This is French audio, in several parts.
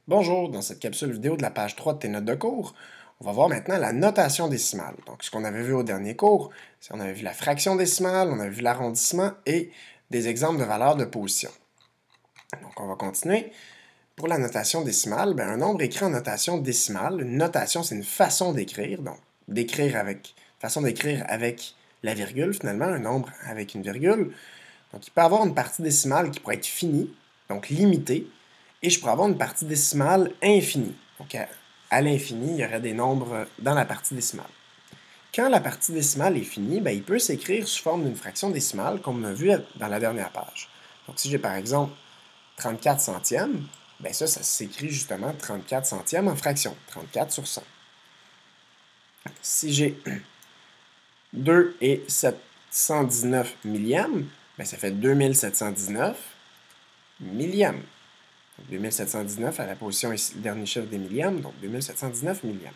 Bonjour, dans cette capsule vidéo de la page 3 de tes notes de cours, on va voir maintenant la notation décimale. Donc, ce qu'on avait vu au dernier cours, c'est qu'on avait vu la fraction décimale, on avait vu l'arrondissement et des exemples de valeurs de position. Donc, on va continuer. Pour la notation décimale, un nombre écrit en notation décimale, une notation, c'est une façon d'écrire, donc façon d'écrire avec la virgule, finalement, un nombre avec une virgule. Donc, il peut avoir une partie décimale qui pourrait être finie, donc limitée, et je pourrais avoir une partie décimale infinie. Donc, à l'infini, il y aurait des nombres dans la partie décimale. Quand la partie décimale est finie, il peut s'écrire sous forme d'une fraction décimale, comme on a vu dans la dernière page. Donc, si j'ai par exemple 34 centièmes, ça s'écrit justement 34 centièmes en fraction, 34 sur 100. Si j'ai 2 et 719 millièmes, ça fait 2719 millièmes. Donc 2719 à la position ici, le dernier chiffre des millièmes, donc 2719 millièmes.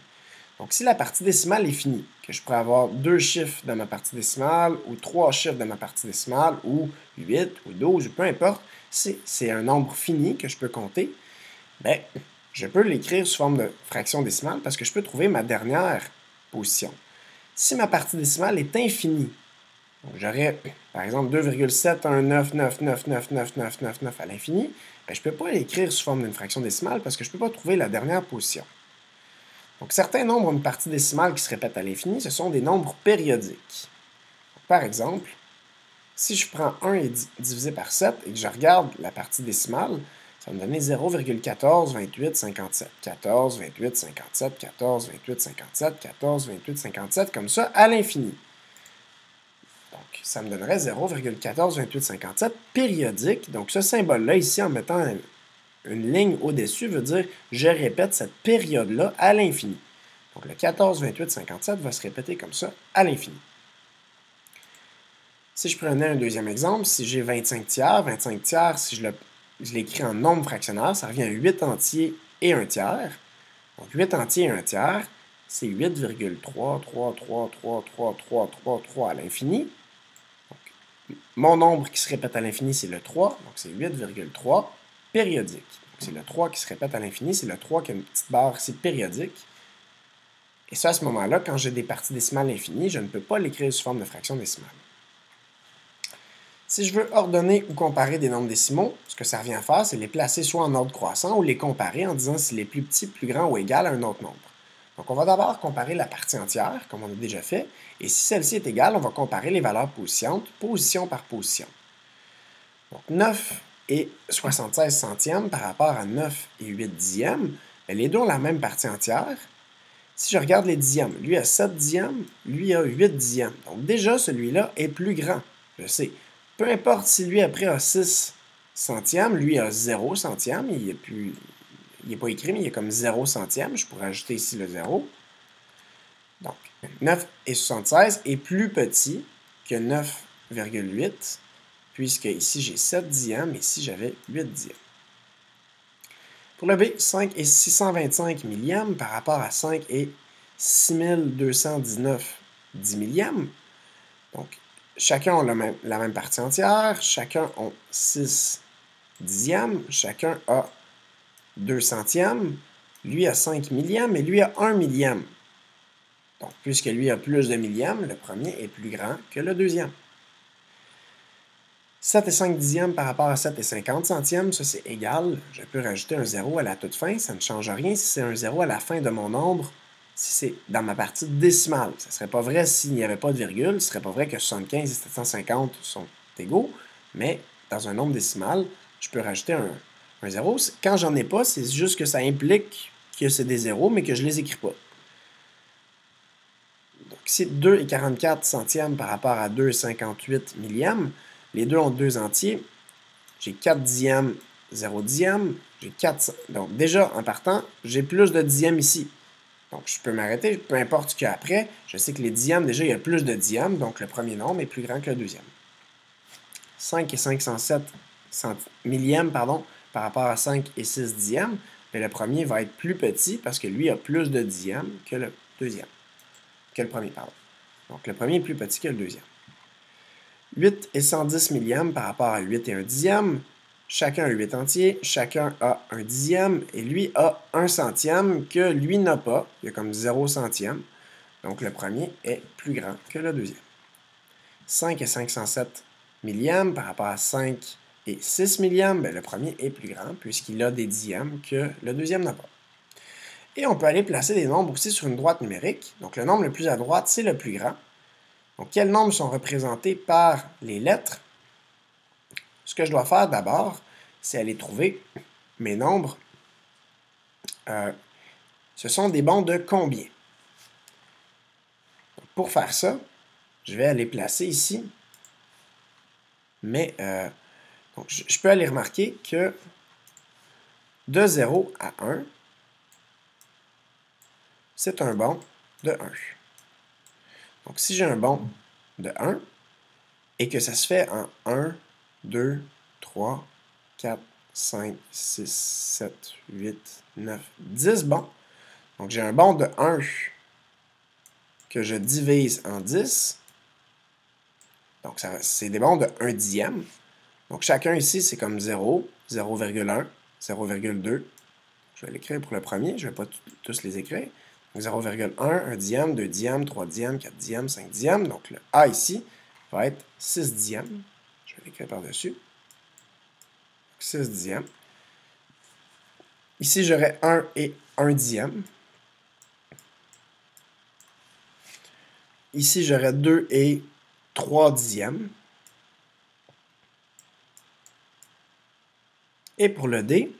Donc si la partie décimale est finie, que je pourrais avoir 2 chiffres dans ma partie décimale, ou 3 chiffres dans ma partie décimale, ou 8, ou 12, ou peu importe, c'est un nombre fini que je peux compter, je peux l'écrire sous forme de fraction décimale parce que je peux trouver ma dernière position. Si ma partie décimale est infinie, donc j'aurais, par exemple, 2,719999999 à l'infini, je ne peux pas l'écrire sous forme d'une fraction décimale parce que je ne peux pas trouver la dernière position. Donc, certains nombres ont une partie décimale qui se répète à l'infini, ce sont des nombres périodiques. Donc, par exemple, si je prends 1 et divisé par 7 et que je regarde la partie décimale, ça va me donner 0,142857. 14, 28, 57, 14, 28, 57, 14, 28, 57, comme ça, à l'infini. Donc, ça me donnerait 0,142857 périodique. Donc, ce symbole-là, ici, en mettant une ligne au-dessus, veut dire je répète cette période-là à l'infini. Donc, le 142857 va se répéter comme ça à l'infini. Si je prenais un deuxième exemple, si j'ai 25 tiers, si je l'écris en nombre fractionnaire, ça revient à 8 entiers et 1 tiers. Donc, 8 entiers et 1 tiers, c'est 8,3333333 à l'infini. Mon nombre qui se répète à l'infini, c'est le 3, donc c'est 8,3 périodique. C'est le 3 qui se répète à l'infini, c'est le 3 qui a une petite barre ici périodique. Et ça, à ce moment-là, quand j'ai des parties décimales infinies, je ne peux pas l'écrire sous forme de fraction décimale. Si je veux ordonner ou comparer des nombres décimaux, ce que ça revient à faire, c'est les placer soit en ordre croissant ou les comparer en disant s'il est plus petit, plus grand ou égal à un autre nombre. Donc, on va d'abord comparer la partie entière, comme on a déjà fait, et si celle-ci est égale, on va comparer les valeurs position par position. Donc, 9 et 76 centièmes par rapport à 9 et 8 dixièmes, les deux ont la même partie entière. Si je regarde les dixièmes, lui a 7 dixièmes, lui a 8 dixièmes. Donc, déjà, celui-là est plus grand, je sais. Peu importe si lui, après, a 6 centièmes, lui a 0 centième, il n'est pas écrit, mais il est comme 0 centième. Je pourrais ajouter ici le 0. Donc, 9 et 76 est plus petit que 9,8, puisque ici j'ai 7 dixièmes et ici j'avais 8 dixièmes. Pour le B, 5 et 625 millièmes par rapport à 5 et 6219 10 millièmes. Donc, chacun a la même partie entière, chacun a 6 dixièmes, chacun a 2 centièmes, lui a 5 millièmes et lui a 1 millième. Donc, puisque lui a plus de millièmes, le premier est plus grand que le deuxième. 7 et 5 dixièmes par rapport à 7 et 50 centièmes, ça c'est égal. Je peux rajouter un 0 à la toute fin, ça ne change rien si c'est un 0 à la fin de mon nombre, si c'est dans ma partie décimale. Ça ne serait pas vrai s'il n'y avait pas de virgule, ce ne serait pas vrai que 75 et 750 sont égaux, mais dans un nombre décimal, je peux rajouter un 0. Quand j'en ai pas, c'est juste que ça implique que c'est des zéros, mais que je ne les écris pas. Donc ici, 2 et 44 centièmes par rapport à 2 et 58 millièmes. Les deux ont 2 entiers. J'ai 4 dixièmes, 0 dixième. J'ai 4. Donc déjà, en partant, j'ai plus de dixièmes ici. Donc je peux m'arrêter, peu importe ce qu'il y a après. Je sais que les dixièmes, déjà, il y a plus de dixièmes, donc le premier nombre est plus grand que le deuxième. 5 et 507 millièmes, par rapport à 5 et 6 dixièmes. Mais le premier va être plus petit parce que lui a plus de dixièmes que le deuxième. Que le premier, pardon. Donc le premier est plus petit que le deuxième. 8 et 110 millièmes par rapport à 8 et 1 dixième. chacun a 8 entiers, chacun a un dixième, et lui a un centième que lui n'a pas. Il y a comme 0 centième. Donc le premier est plus grand que le deuxième. 5 et 507 millièmes par rapport à 5 et 6 millièmes, ben, le premier est plus grand puisqu'il a des dixièmes que le deuxième n'a pas. Et on peut aller placer des nombres aussi sur une droite numérique. Donc le nombre le plus à droite, c'est le plus grand. Donc quels nombres sont représentés par les lettres? Ce que je dois faire d'abord, c'est aller trouver mes nombres. Ce sont des bons de combien? Donc, pour faire ça, je vais aller placer ici. Mais donc, je peux aller remarquer que de 0 à 1, c'est un bon de 1. Donc, si j'ai un bon de 1 et que ça se fait en 1, 2, 3, 4, 5, 6, 7, 8, 9, 10 bons. Donc, j'ai un bon de 1 que je divise en 10. Donc, c'est des bons de 1 dixième. Donc, chacun ici, c'est comme 0, 0,1, 0,2. Je vais l'écrire pour le premier. Je ne vais pas tous les écrire. 0,1, 1 dixième, 2 dixièmes, 3 dixièmes, 4 dixièmes, 5 dixièmes. Donc, le A ici va être 6 dixièmes. Je vais l'écrire par-dessus. 6 dixièmes. Ici, j'aurai 1 et 1 dixième. Ici, j'aurai 2 et 3 dixièmes. Et pour le D,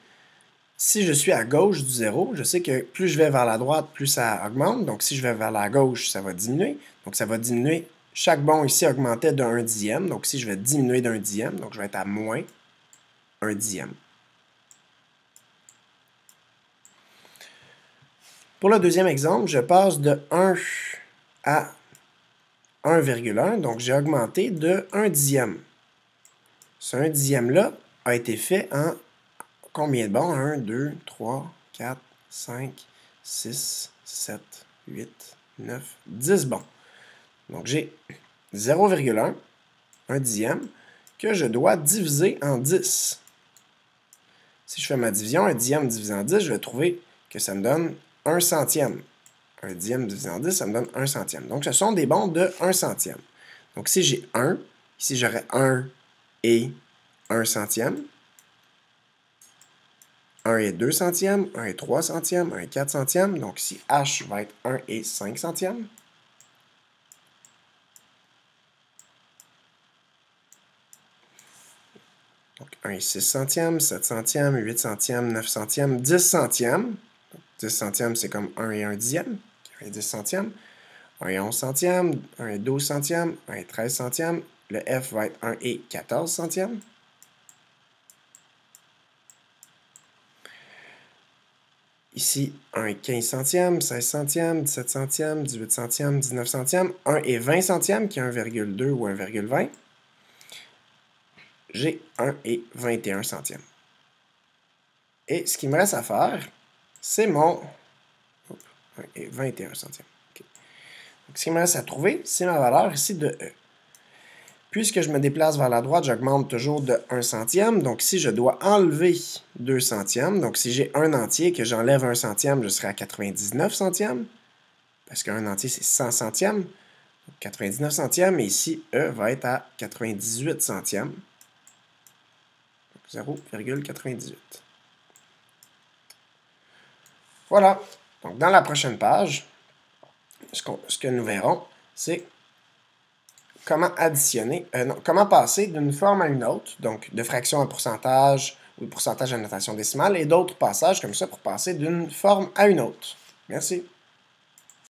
si je suis à gauche du 0, je sais que plus je vais vers la droite, plus ça augmente. Donc, si je vais vers la gauche, ça va diminuer. Donc, ça va diminuer. Chaque bon ici augmentait d'1 dixième. Donc, si je vais diminuer d'1 dixième, donc je vais être à moins 1 dixième. Pour le deuxième exemple, je passe de 1 à 1,1. Donc, j'ai augmenté de 1 dixième. Ce 1 dixième-là a été fait en combien de bons? 1, 2, 3, 4, 5, 6, 7, 8, 9, 10 bons. Donc, j'ai 0,1, 1 dixième, que je dois diviser en 10. Si je fais ma division, 1 dixième divisé en 10, je vais trouver que ça me donne 1 centième. 1 dixième divisé en 10, ça me donne 1 centième. Donc, ce sont des bons de 1 centième. Donc, si j'ai 1, ici, j'aurai 1 et 1 centième. 1 et 2 centièmes, 1 et 3 centièmes, 1 et 4 centièmes. Donc ici, H va être 1 et 5 centièmes. Donc 1 et 6 centièmes, 7 centièmes, 8 centièmes, 9 centièmes, 10 centièmes. Donc, 10 centièmes, c'est comme 1 et 1 dixième. 1 et 10 centièmes. 1 et 11 centièmes, 1 et 12 centièmes, 1 et 13 centièmes. Le F va être 1 et 14 centièmes. Ici, 1 et 15 centièmes, 16 centièmes, 17 centièmes, 18 centièmes, 19 centièmes, 1 et 20 centièmes, qui est 1,2 ou 1,20. J'ai 1 et 21 centièmes. Et ce qu'il me reste à faire, c'est mon 1 et 21 centièmes. Okay. Donc, ce qu'il me reste à trouver, c'est ma valeur ici de E. Puisque je me déplace vers la droite, j'augmente toujours de 1 centième. Donc, si je dois enlever 2 centièmes, donc si j'ai un entier et que j'enlève 1 centième, je serai à 99 centièmes. Parce qu'un entier, c'est 100 centièmes. Donc, 99 centièmes. Et ici, E va être à 98 centièmes. 0,98. Voilà. Donc, dans la prochaine page, ce que nous verrons, c'est comment additionner, comment passer d'une forme à une autre, donc de fraction à pourcentage ou de pourcentage à notation décimale, et d'autres passages comme ça pour passer d'une forme à une autre. Merci.